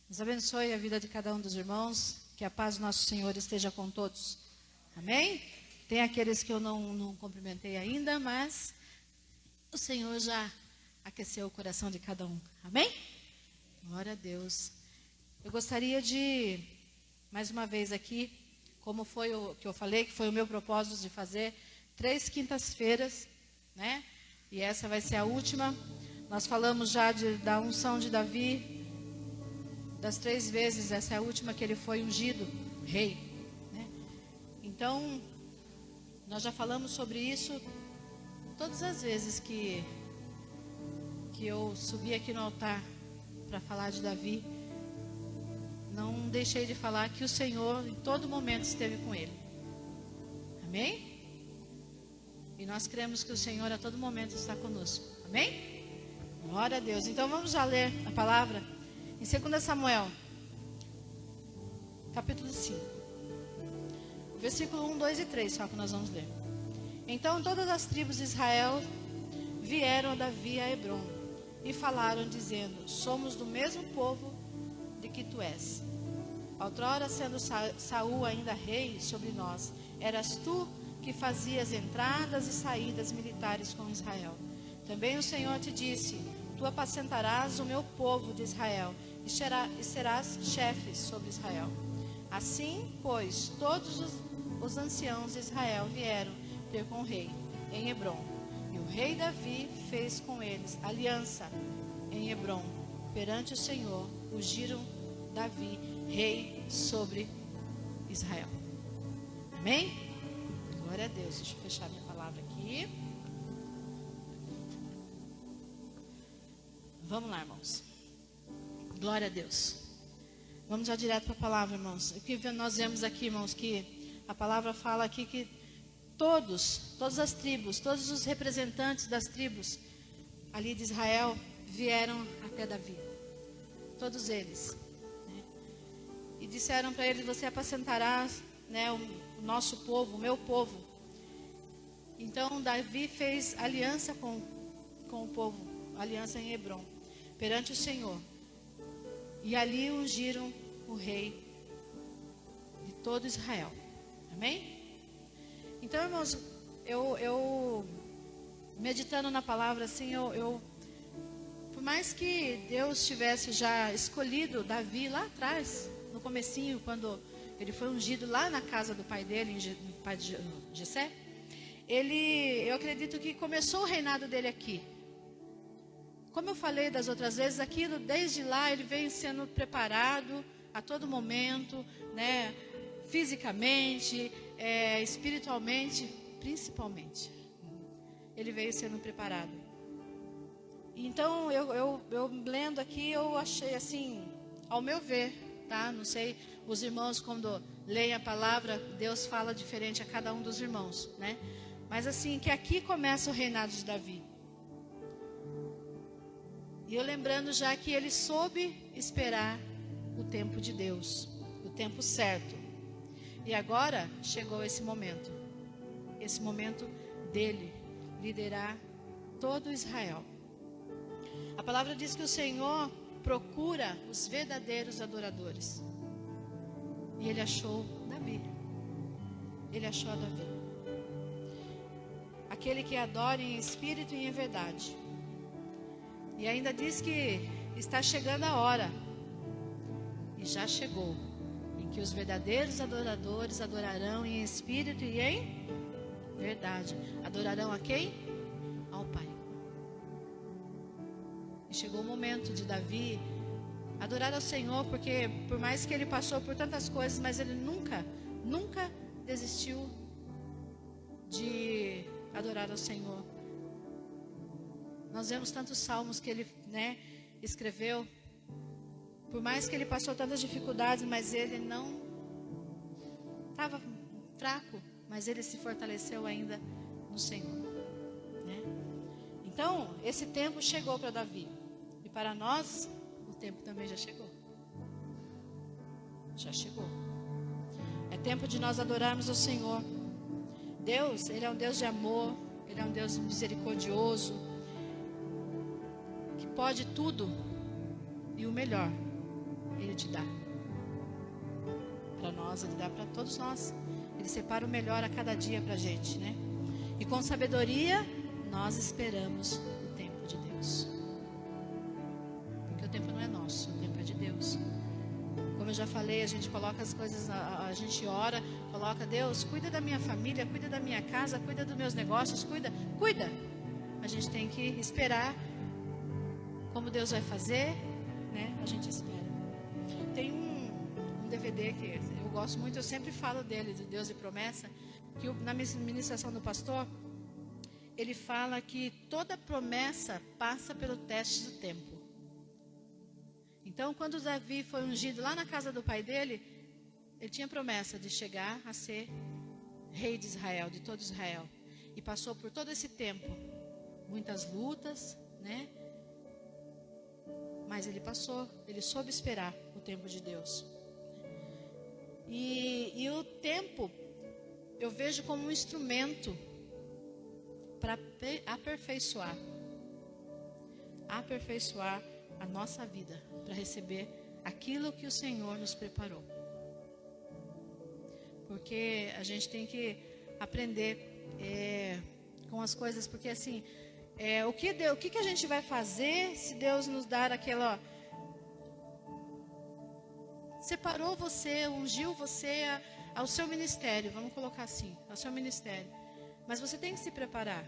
Deus abençoe a vida de cada um dos irmãos. Que a paz do nosso Senhor esteja com todos. Amém? Tem aqueles que eu não cumprimentei ainda, mas o Senhor já aqueceu o coração de cada um. Amém? Glória a Deus. Eu gostaria de, mais uma vez aqui, como foi o que eu falei, que foi o meu propósito de fazer 3 quintas-feiras, né? E essa vai ser a última. Nós falamos já da unção de Davi, das 3 vezes, essa é a última que ele foi ungido, rei, né? Então, nós já falamos sobre isso todas as vezes que eu subi aqui no altar para falar de Davi. Não deixei de falar que o Senhor em todo momento esteve com ele. Amém? E nós cremos que o Senhor a todo momento está conosco. Amém? Glória a Deus. Então vamos já ler a palavra em 2 Samuel, capítulo 5. Versículo 1, 2 e 3, só que nós vamos ler. Então todas as tribos de Israel vieram a Davi a Hebrom e falaram dizendo: somos do mesmo povo de que tu és. Outrora, sendo Saul ainda rei sobre nós, eras tu que fazias entradas e saídas militares com Israel. Também o Senhor te disse: tu apacentarás o meu povo de Israel e serás chefe sobre Israel. Assim, pois, todos os anciãos de Israel vieram ter com o rei em Hebrom. E o rei Davi fez com eles aliança em Hebrom. Perante o Senhor, ungiram Davi rei sobre Israel. Amém? Glória a Deus. Deixa eu fechar minha palavra aqui. Vamos lá, irmãos. Glória a Deus. Vamos já direto para a palavra, irmãos. O que nós vemos aqui, irmãos, que a palavra fala aqui que todas as tribos, todos os representantes das tribos ali de Israel vieram até Davi. Todos eles. Né? E disseram para ele: você apacentará, né, o nosso povo, o meu povo. Então Davi fez aliança com o povo, aliança em Hebrom, perante o Senhor. E ali ungiram o rei de todo Israel. Amém? Então, irmãos, eu meditando na palavra assim, por mais que Deus tivesse já escolhido Davi lá atrás, no comecinho, quando ele foi ungido lá na casa do pai dele, no pai de Jessé, eu acredito que começou o reinado dele aqui. Como eu falei das outras vezes, aquilo desde lá ele veio sendo preparado a todo momento, né? Fisicamente, espiritualmente, principalmente. Ele veio sendo preparado. Então, eu lendo aqui, eu achei assim, ao meu ver, tá? Não sei, os irmãos quando leem a palavra, Deus fala diferente a cada um dos irmãos, né? Mas assim, que aqui começa o reinado de Davi. E eu lembrando já que ele soube esperar o tempo de Deus, o tempo certo. E agora chegou esse momento dele liderar todo Israel. A palavra diz que o Senhor procura os verdadeiros adoradores. E ele achou Davi. Ele achou Davi. Aquele que adora em espírito e em verdade. E ainda diz que está chegando a hora. E já chegou. Em que os verdadeiros adoradores adorarão em espírito e em verdade. Adorarão a quem? Ao Pai. E chegou o momento de Davi adorar ao Senhor, porque por mais que ele passou por tantas coisas, mas ele nunca desistiu de adorar ao Senhor. Nós vemos tantos salmos que ele, né, escreveu. Por mais que ele passou tantas dificuldades, mas ele não estava fraco, mas ele se fortaleceu ainda no Senhor, né? Então, esse tempo chegou para Davi. E para nós, o tempo também já chegou. Já chegou. É tempo de nós adorarmos o Senhor. Deus, Ele é um Deus de amor, Ele é um Deus misericordioso, que pode tudo e o melhor. Ele te dá. Para nós, Ele dá para todos nós. Ele separa o melhor a cada dia para a gente, né? E com sabedoria, nós esperamos o tempo de Deus. Porque o tempo não é nosso, o tempo é de Deus. Como eu já falei, a gente coloca as coisas, a gente ora, coloca: Deus, cuida da minha família, cuida da minha casa, cuida dos meus negócios, cuida. A gente tem que esperar como Deus vai fazer, né? A gente espera. Tem um DVD que eu gosto muito, eu sempre falo dele, de Deus e Promessa, que na ministração do pastor, ele fala que toda promessa passa pelo teste do tempo. Então, quando Davi foi ungido lá na casa do pai dele, ele tinha promessa de chegar a ser rei de Israel, de todo Israel. E passou por todo esse tempo, muitas lutas, né? Mas ele passou, ele soube esperar o tempo de Deus. E o tempo, eu vejo como um instrumento para aperfeiçoar a nossa vida, para receber aquilo que o Senhor nos preparou. Porque a gente tem que aprender com as coisas, porque assim, o que a gente vai fazer se Deus nos dar aquela... Separou você, ungiu você ao seu ministério, vamos colocar assim, ao seu ministério. Mas você tem que se preparar.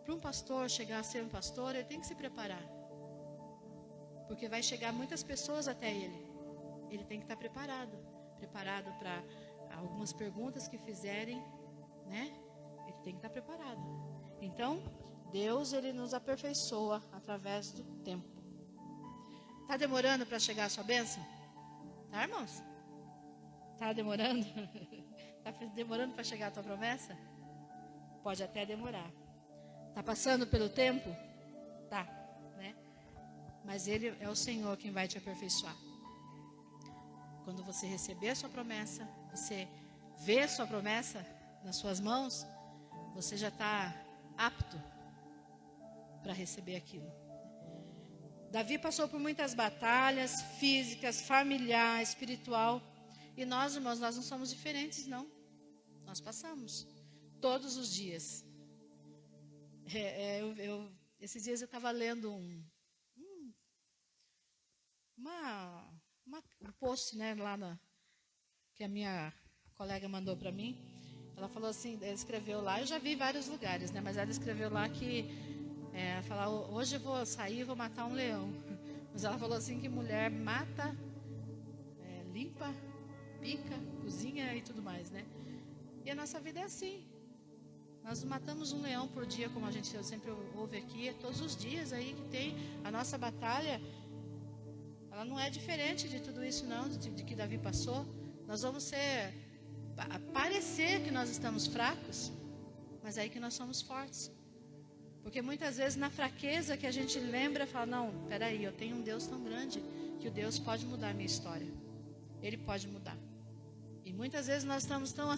Para um pastor chegar a ser um pastor, ele tem que se preparar. Porque vai chegar muitas pessoas até ele. Ele tem que estar preparado. Preparado para algumas perguntas que fizerem, né? Ele tem que estar preparado. Então, Deus, Ele nos aperfeiçoa através do tempo. Está demorando para chegar a sua bênção? Tá, irmãos? Está demorando? Está demorando para chegar a tua promessa? Pode até demorar. Está passando pelo tempo? Tá, né? Mas Ele é o Senhor quem vai te aperfeiçoar. Quando você receber a sua promessa, você vê a sua promessa nas suas mãos, você já está apto para receber aquilo. Davi passou por muitas batalhas físicas, familiar, espiritual. E nós, irmãos, nós não somos diferentes, não. Nós passamos todos os dias. Esses dias eu estava lendo um post, né, que a minha colega mandou para mim. Ela falou assim, ela escreveu lá, eu já vi vários lugares, né, mas ela escreveu lá que falar, hoje eu vou sair e vou matar um leão. Mas ela falou assim que mulher mata, limpa, pica, cozinha e tudo mais, né? E a nossa vida é assim. Nós matamos um leão por dia, como a gente sempre ouve aqui, todos os dias aí que tem a nossa batalha. Ela não é diferente de tudo isso não, de que Davi passou. Nós vamos parecer que nós estamos fracos, mas é aí que nós somos fortes. Porque muitas vezes na fraqueza que a gente lembra e fala, não, peraí, eu tenho um Deus tão grande que o Deus pode mudar a minha história. Ele pode mudar. E muitas vezes nós estamos tão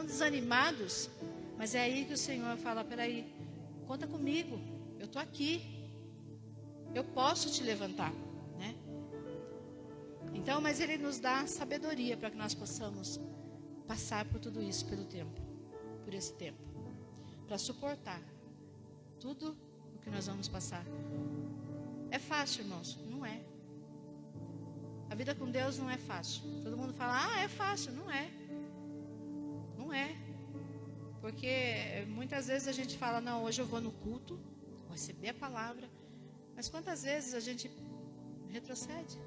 desanimados, mas é aí que o Senhor fala, peraí, conta comigo, eu estou aqui, eu posso te levantar, né? Então, mas Ele nos dá sabedoria para que nós possamos passar por tudo isso por esse tempo, para suportar tudo o que nós vamos passar. É fácil, irmãos? Não é. A vida com Deus não é fácil. Todo mundo fala, é fácil. Não é. Não é. Porque muitas vezes a gente fala, não, hoje eu vou no culto, vou receber a palavra. Mas quantas vezes a gente retrocede?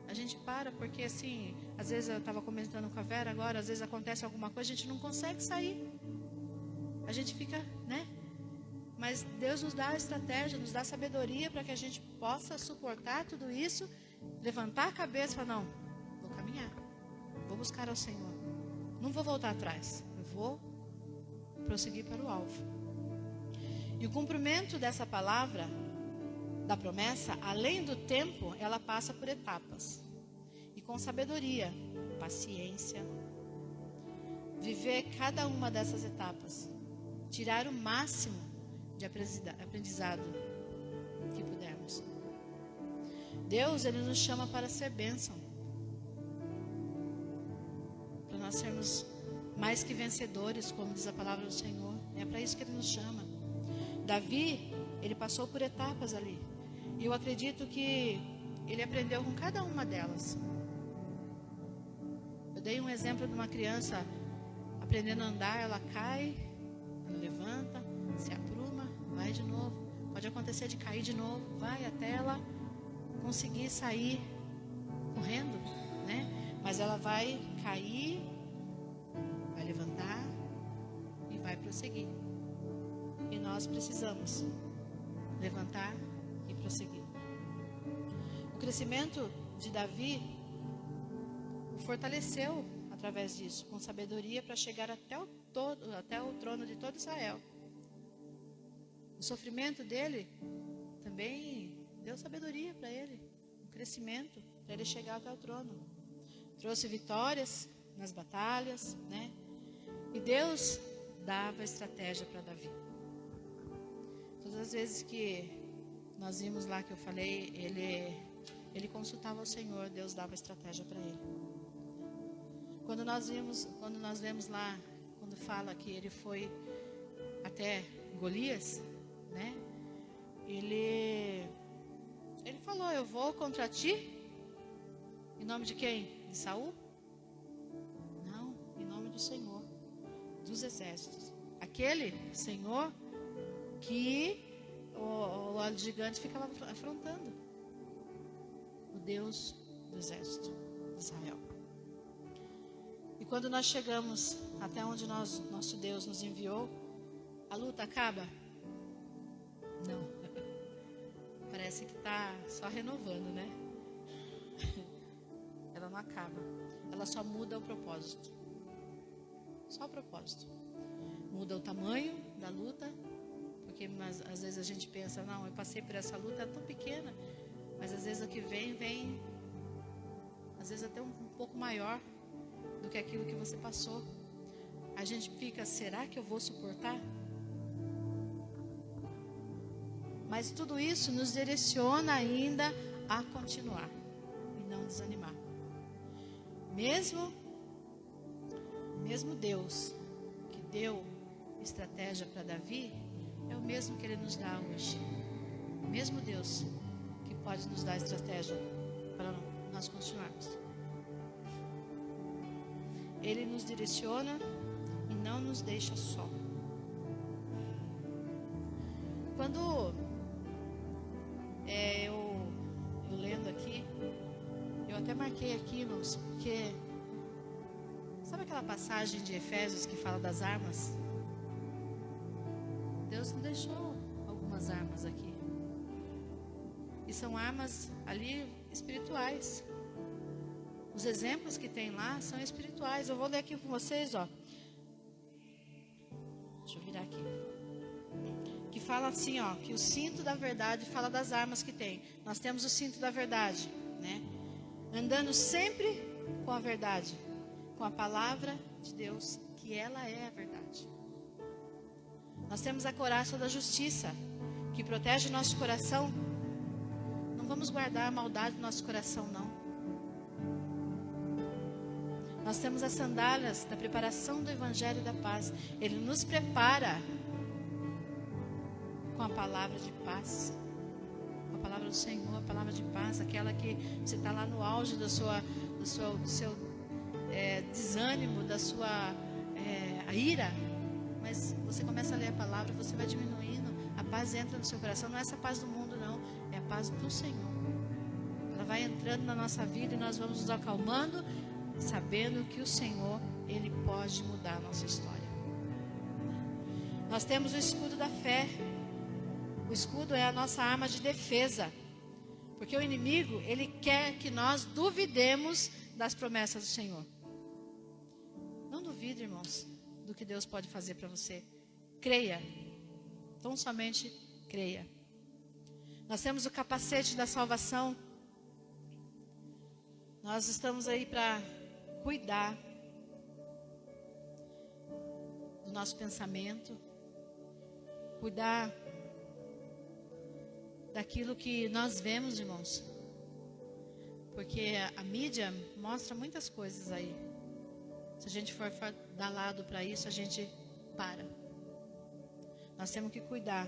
A gente para porque assim, às vezes eu estava comentando com a Vera agora, às vezes acontece alguma coisa, a gente não consegue sair. A gente fica, né? Mas Deus nos dá a estratégia, nos dá a sabedoria para que a gente possa suportar tudo isso, levantar a cabeça e falar, não, vou caminhar, vou buscar ao Senhor, não vou voltar atrás, eu vou prosseguir para o alvo. E o cumprimento dessa palavra, da promessa, além do tempo, ela passa por etapas. E com sabedoria, paciência, viver cada uma dessas etapas, tirar o máximo de aprendizado que pudermos. Deus, Ele nos chama para ser bênção. Para nós sermos mais que vencedores, como diz a palavra do Senhor. É para isso que Ele nos chama. Davi, ele passou por etapas ali. E eu acredito que ele aprendeu com cada uma delas. Eu dei um exemplo de uma criança aprendendo a andar, ela cai, ela levanta, se apruma, vai de novo. Pode acontecer de cair de novo, vai até ela conseguir sair correndo, né? Mas ela vai cair, vai levantar e vai prosseguir. E nós precisamos levantar e prosseguir. O crescimento de Davi o fortaleceu através disso, com sabedoria para chegar até o trono de todo Israel. O sofrimento dele também deu sabedoria para ele, um crescimento para ele chegar até o trono. Trouxe vitórias nas batalhas, né? E Deus dava estratégia para Davi. Todas as vezes que nós vimos lá que eu falei, ele consultava o Senhor, Deus dava estratégia para ele. Quando nós vemos lá, quando fala que ele foi até Golias, né? Ele falou: eu vou contra ti. Em nome de quem? De Saul? Não, em nome do Senhor dos exércitos. Aquele Senhor que o gigante ficava afrontando. O Deus do exército de Israel. E quando nós chegamos até onde nosso Deus nos enviou, a luta acaba? Não. Parece que está só renovando, né? Ela não acaba. Ela só muda o propósito. Só o propósito. Muda o tamanho da luta. Porque às vezes a gente pensa, não, eu passei por essa luta, é tão pequena. Mas às vezes a que vem às vezes até um pouco maior do que aquilo que você passou. A gente fica, será que eu vou suportar? Mas tudo isso nos direciona ainda a continuar e não desanimar. Mesmo Deus que deu estratégia para Davi, é o mesmo que Ele nos dá hoje. O mesmo Deus que pode nos dar estratégia para nós continuarmos. Ele nos direciona e não nos deixa só. Quando eu lendo aqui, eu até marquei aqui, irmãos, porque sabe aquela passagem de Efésios que fala das armas? Deus nos deixou algumas armas aqui. E são armas ali espirituais. Os exemplos que tem lá são espirituais. Eu vou ler aqui com vocês, ó. Deixa eu virar aqui. Que fala assim, ó, que o cinto da verdade fala das armas que tem. Nós temos o cinto da verdade, né? Andando sempre com a verdade, com a palavra de Deus, que ela é a verdade. Nós temos a couraça da justiça, que protege o nosso coração. Não vamos guardar a maldade no nosso coração, não. Nós temos as sandálias da preparação do Evangelho da Paz. Ele nos prepara com a palavra de paz, com a palavra do Senhor, a palavra de paz, aquela que você está lá no auge do seu desânimo, da sua a ira, mas você começa a ler a palavra, você vai diminuindo, a paz entra no seu coração. Não é essa paz do mundo, não, é a paz do Senhor. Ela vai entrando na nossa vida e nós vamos nos acalmando, sabendo que o Senhor, Ele pode mudar a nossa história. Nós temos o escudo da fé. O escudo é a nossa arma de defesa, porque o inimigo, ele quer que nós duvidemos das promessas do Senhor. Não duvide, irmãos, do que Deus pode fazer para você. Creia, tão somente creia. Nós temos o capacete da salvação. Nós estamos aí para cuidar do nosso pensamento, cuidar daquilo que nós vemos, irmãos. Porque a mídia mostra muitas coisas aí. Se a gente for dar lado para isso, a gente para. Nós temos que cuidar.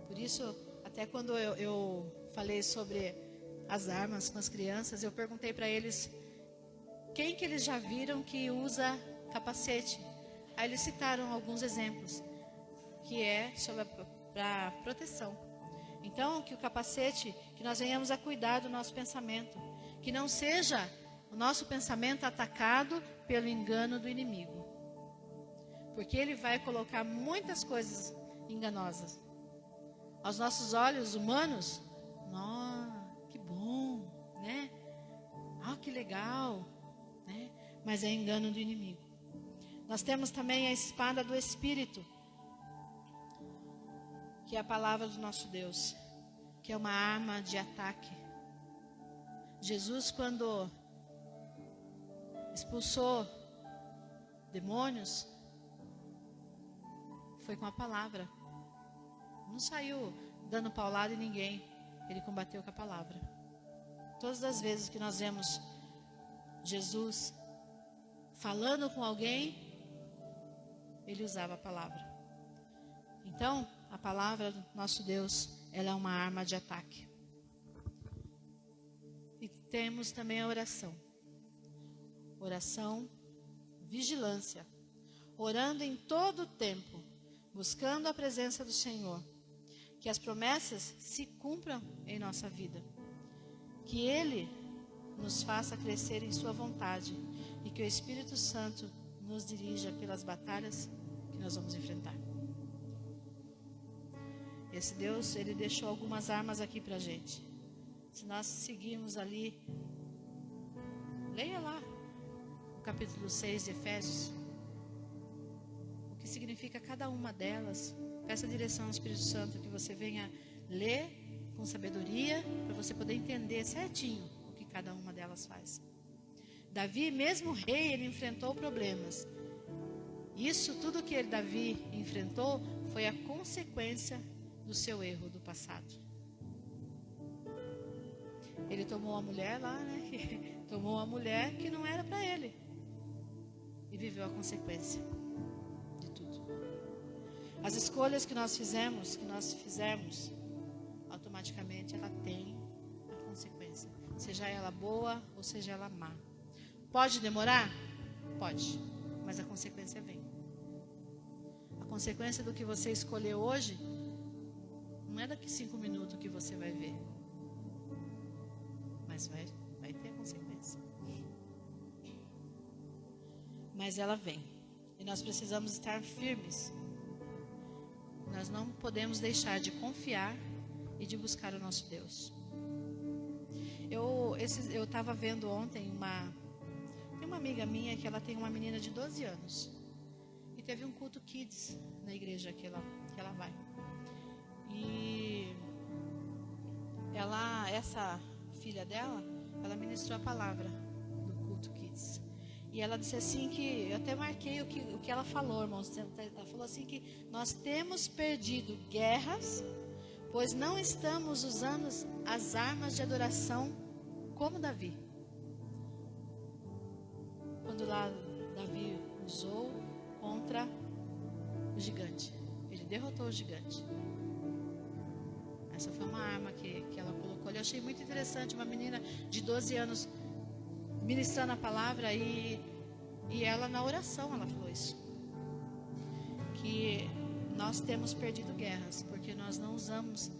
Por isso, até quando eu falei sobre as armas com as crianças, eu perguntei para eles quem que eles já viram que usa capacete. Aí eles citaram alguns exemplos, que é sobre a proteção. Então, que o capacete, que nós venhamos a cuidar do nosso pensamento, que não seja o nosso pensamento atacado pelo engano do inimigo. Porque ele vai colocar muitas coisas enganosas. Aos nossos olhos humanos, que bom, né? Que legal, né? Mas é engano do inimigo. Nós temos também a espada do Espírito, que é a palavra do nosso Deus, que é uma arma de ataque. Jesus, quando expulsou demônios, foi com a palavra. Não saiu dando paulada em ninguém. Ele combateu com a palavra. Todas as vezes que nós vemos Jesus falando com alguém, ele usava a palavra. Então, a palavra do nosso Deus, ela é uma arma de ataque. E temos também a oração. Oração, vigilância. Orando em todo o tempo, buscando a presença do Senhor. Que as promessas se cumpram em nossa vida. Que Ele nos faça crescer em sua vontade. E que o Espírito Santo nos dirija pelas batalhas que nós vamos enfrentar. Esse Deus, Ele deixou algumas armas aqui pra gente. Se nós seguirmos ali, leia lá o capítulo 6 de Efésios, o que significa cada uma delas. Peça direção ao Espírito Santo que você venha ler com sabedoria, para você poder entender certinho o que cada uma delas faz. Davi, mesmo rei, ele enfrentou problemas. Isso tudo que Davi enfrentou foi a consequência do seu erro do passado. Ele tomou uma mulher lá, né? Tomou uma mulher que não era para ele. E viveu a consequência de tudo. As escolhas que nós fizermos, automaticamente ela tem a consequência. Seja ela boa ou seja ela má. Pode demorar? Pode. Mas a consequência vem. A consequência do que você escolheu hoje não é daqui 5 minutos que você vai ver. Mas vai ter consequência. Mas ela vem. E nós precisamos estar firmes. Nós não podemos deixar de confiar e de buscar o nosso Deus. Eu estava vendo ontem tem uma amiga minha que ela tem uma menina de 12 anos. E teve um culto kids na igreja que ela vai. E essa filha dela, ela ministrou a palavra do culto kids. E ela disse assim que, eu até marquei o que ela falou, irmãos. Ela falou assim que nós temos perdido guerras, pois não estamos usando as armas de adoração como Davi. Quando lá Davi usou contra o gigante. Ele derrotou o gigante. Essa foi uma arma que ela colocou. Eu achei muito interessante, uma menina de 12 anos ministrando a palavra e ela na oração, ela falou isso. Que nós temos perdido guerras, porque nós não usamos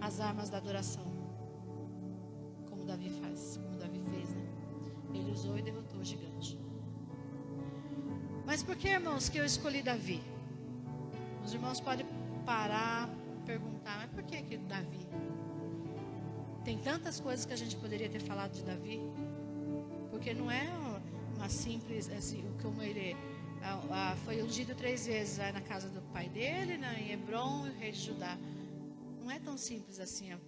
as armas da adoração, como Davi fez, né? Ele usou e derrotou o gigante. Mas por que, irmãos, que eu escolhi Davi? Os irmãos podem parar, perguntar, mas por que Davi? Tem tantas coisas que a gente poderia ter falado de Davi, porque não é uma simples, assim, como ele foi ungido 3 vezes na casa do pai dele, em Hebron, o rei de Judá. Não é tão simples assim a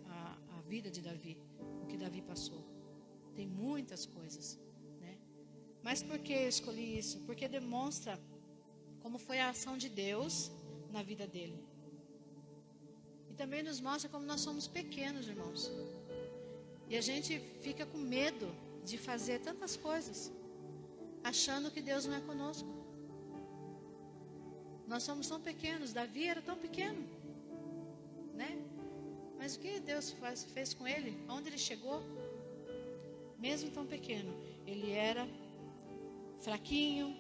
vida de Davi, o que Davi passou. Tem muitas coisas, né? Mas por que eu escolhi isso? Porque demonstra como foi a ação de Deus na vida dele. E também nos mostra como nós somos pequenos, irmãos. E a gente fica com medo de fazer tantas coisas, achando que Deus não é conosco. Nós somos tão pequenos, Davi era tão pequeno, né? Mas o que Deus fez com ele? Aonde ele chegou? Mesmo tão pequeno, ele era fraquinho,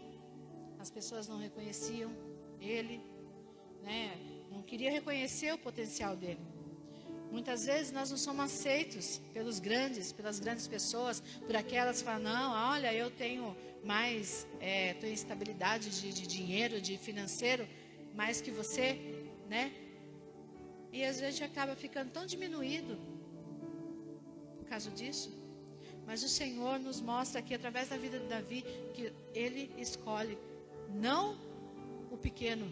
as pessoas não reconheciam ele, né? Não queria reconhecer o potencial dele. Muitas vezes nós não somos aceitos pelos grandes, pelas grandes pessoas, por aquelas que falam, não, olha, eu tenho mais, tenho estabilidade de dinheiro, de financeiro, mais que você, né? E às vezes a gente acaba ficando tão diminuído por causa disso. Mas o Senhor nos mostra aqui, através da vida de Davi, que Ele escolhe não o pequeno,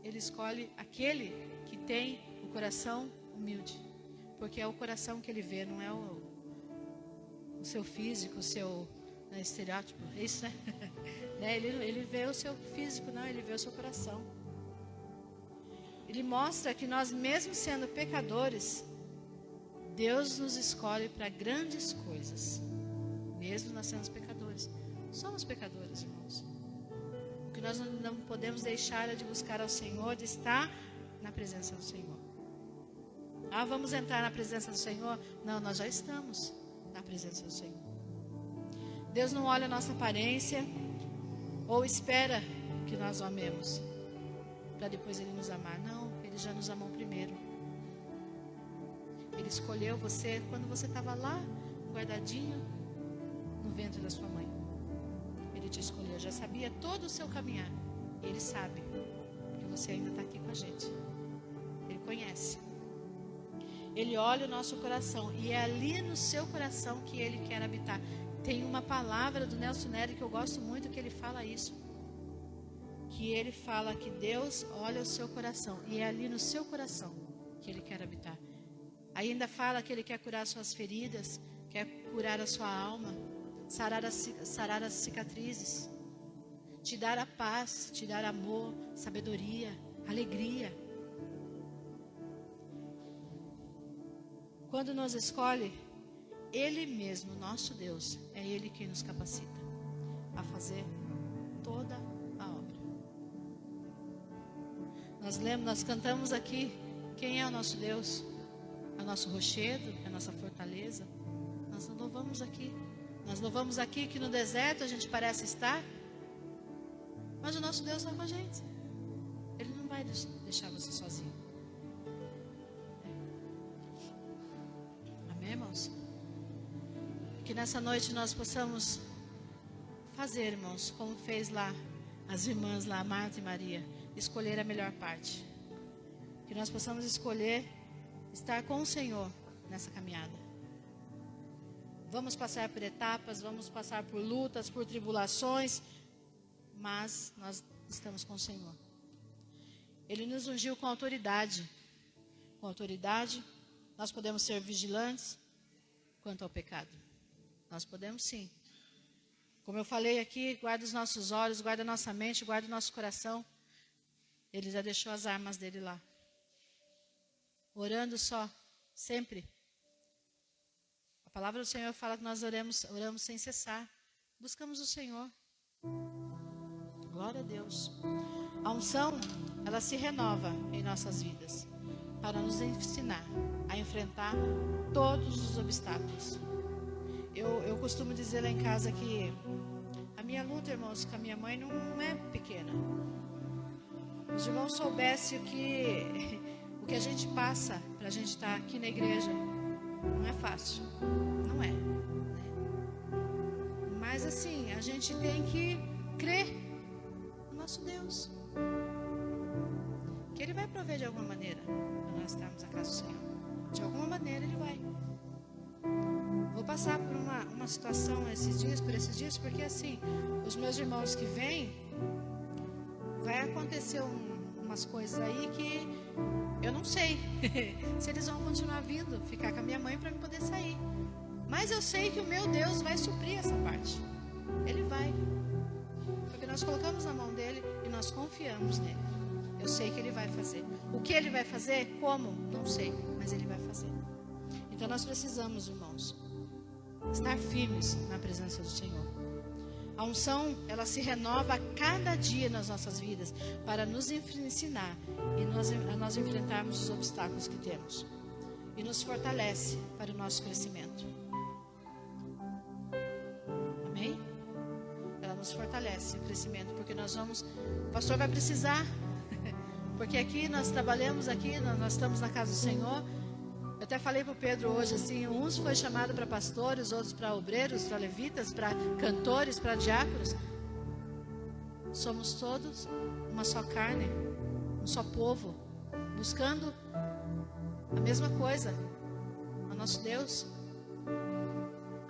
Ele escolhe aquele que tem o coração humilde. Porque é o coração que Ele vê, não é o seu físico, o seu estereótipo, é isso, né? Ele vê o seu físico, não, Ele vê o seu coração. Ele mostra que nós, mesmo sendo pecadores, Deus nos escolhe para grandes coisas, mesmo nós sendo pecadores. Somos pecadores, irmãos. O que nós não podemos deixar é de buscar ao Senhor, de estar na presença do Senhor. Ah, vamos entrar na presença do Senhor? Não, nós já estamos na presença do Senhor. Deus não olha a nossa aparência ou espera que nós o amemos para depois Ele nos amar. Não, Ele já nos amou primeiro. Ele escolheu você quando você estava lá, guardadinho no ventre da sua mãe. Ele te escolheu, já sabia todo o seu caminhar. Ele sabe que você ainda está aqui com a gente. Ele conhece. Ele olha o nosso coração e é ali no seu coração que Ele quer habitar. Tem uma palavra do Nelson Nery que eu gosto muito, que ele fala isso. Que ele fala que Deus olha o seu coração e é ali no seu coração que Ele quer habitar. Ainda fala que Ele quer curar suas feridas, quer curar a sua alma, sarar as cicatrizes, te dar a paz, te dar amor, sabedoria, alegria. Quando nos escolhe, Ele mesmo, nosso Deus, é Ele quem nos capacita a fazer toda a obra. Nós cantamos aqui, quem é o nosso Deus? É o nosso rochedo, é a nossa fortaleza. Nós louvamos aqui. Nós louvamos aqui que no deserto a gente parece estar, mas o nosso Deus está com a gente. Ele não vai deixar você sozinho. Amém, irmãos? Que nessa noite nós possamos fazer, irmãos, como fez lá as irmãs lá, Marta e Maria, escolher a melhor parte. Que nós possamos escolher estar com o Senhor nessa caminhada. Vamos passar por etapas, vamos passar por lutas, por tribulações, mas nós estamos com o Senhor. Ele nos ungiu com autoridade. Com autoridade, nós podemos ser vigilantes quanto ao pecado. Nós podemos sim. Como eu falei aqui, guarda os nossos olhos, guarda a nossa mente, guarda o nosso coração. Ele já deixou as armas dele lá. Orando só, sempre. A palavra do Senhor fala que nós oramos sem cessar. Buscamos o Senhor. Glória a Deus. A unção, ela se renova em nossas vidas para nos ensinar a enfrentar todos os obstáculos. Eu costumo dizer lá em casa que a minha luta, irmãos, com a minha mãe não é pequena. Os irmãos soubessem o que a gente passa para a gente estar aqui na igreja, não é fácil, não é, né? Mas assim, a gente tem que crer no nosso Deus, que Ele vai prover de alguma maneira para nós estarmos na casa do Senhor. De alguma maneira Ele vai. Vou passar por uma situação por esses dias, porque assim, os meus irmãos que vêm, vai acontecer umas coisas aí que eu não sei se eles vão continuar vindo, ficar com a minha mãe para eu poder sair. Mas eu sei que o meu Deus vai suprir essa parte. Ele vai. Porque nós colocamos na mão dele e nós confiamos nele. Eu sei que Ele vai fazer. O que Ele vai fazer? Como? Não sei, mas Ele vai fazer. Então nós precisamos, irmãos, estar firmes na presença do Senhor. A unção, ela se renova a cada dia nas nossas vidas para nos ensinar e nós enfrentarmos os obstáculos que temos. E nos fortalece para o nosso crescimento. Amém? Ela nos fortalece o crescimento, porque nós vamos... O pastor vai precisar, porque aqui nós trabalhamos, aqui nós estamos na casa do Senhor. Eu até falei para o Pedro hoje, assim, uns foi chamado para pastores, outros para obreiros, para levitas, para cantores, para diáconos. Somos todos uma só carne, um só povo, buscando a mesma coisa, o nosso Deus.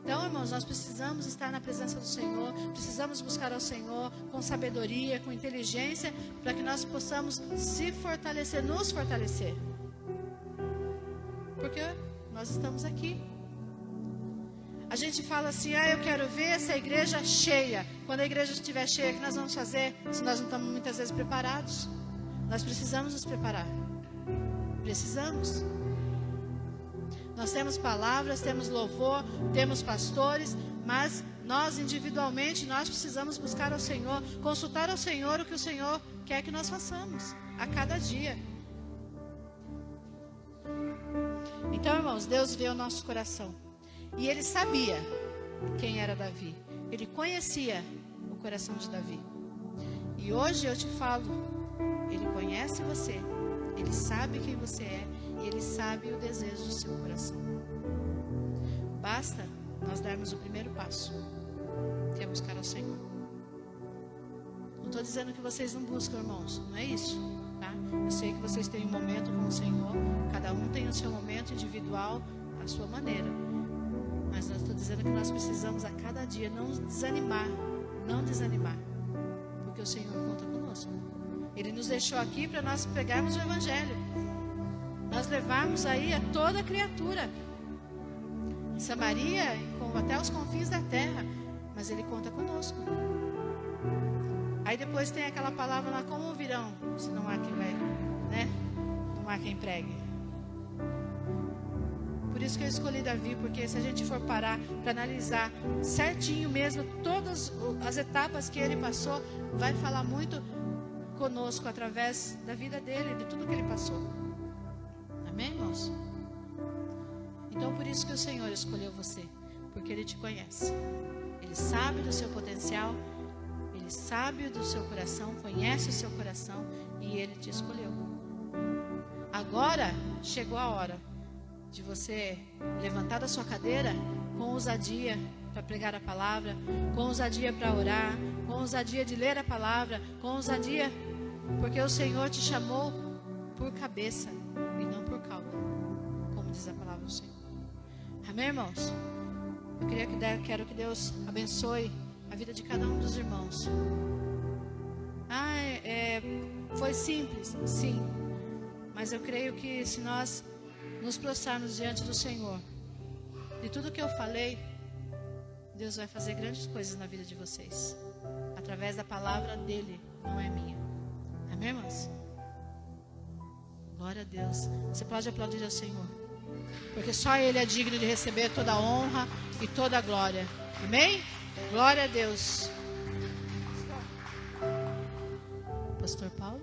Então, irmãos, nós precisamos estar na presença do Senhor, precisamos buscar ao Senhor com sabedoria, com inteligência, para que nós possamos se fortalecer, nos fortalecer. Porque nós estamos aqui. A gente fala assim, eu quero ver essa igreja cheia. Quando a igreja estiver cheia, o que nós vamos fazer? Se nós não estamos muitas vezes preparados. Nós precisamos nos preparar. Precisamos. Nós temos palavras, temos louvor, temos pastores, mas nós individualmente, nós precisamos buscar ao Senhor, consultar ao Senhor o que o Senhor quer que nós façamos a cada dia. Então, irmãos, Deus vê o nosso coração. E Ele sabia quem era Davi. Ele conhecia o coração de Davi. E hoje eu te falo, Ele conhece você. Ele sabe quem você é. E Ele sabe o desejo do seu coração. Basta nós darmos o primeiro passo, que é buscar ao Senhor. Não estou dizendo que vocês não buscam, irmãos. Não é isso, tá? Eu sei que vocês têm um momento com o Senhor. Cada um tem o seu momento individual, a sua maneira. Mas eu estou dizendo que nós precisamos a cada dia não desanimar. Não desanimar. Porque o Senhor conta conosco. Ele nos deixou aqui para nós pegarmos o Evangelho. Nós levarmos aí a toda criatura. Em Samaria, até os confins da terra. Mas Ele conta conosco. Aí depois tem aquela palavra lá, como virão, se não há quem vai, né? Não há quem pregue. Por isso que eu escolhi Davi, porque se a gente for parar para analisar certinho mesmo todas as etapas que ele passou, vai falar muito conosco através da vida dele, de tudo que ele passou. Amém, irmãos? Então por isso que o Senhor escolheu você, porque Ele te conhece. Ele sabe do seu potencial, Ele sabe do seu coração, conhece o seu coração e Ele te escolheu. Agora chegou a hora de você levantar da sua cadeira com ousadia para pregar a palavra, com ousadia para orar, com ousadia de ler a palavra, com ousadia, porque o Senhor te chamou por cabeça e não por cauda, como diz a palavra do Senhor. Amém, irmãos? Quero que Deus abençoe a vida de cada um dos irmãos. Foi simples, sim, mas eu creio que se nós nos prostrarmos diante do Senhor, de tudo que eu falei, Deus vai fazer grandes coisas na vida de vocês, através da palavra dEle, não é minha. Amém, irmãos? Glória a Deus. Você pode aplaudir ao Senhor, porque só Ele é digno de receber toda a honra e toda a glória. Amém? Glória a Deus. Pastor Paulo?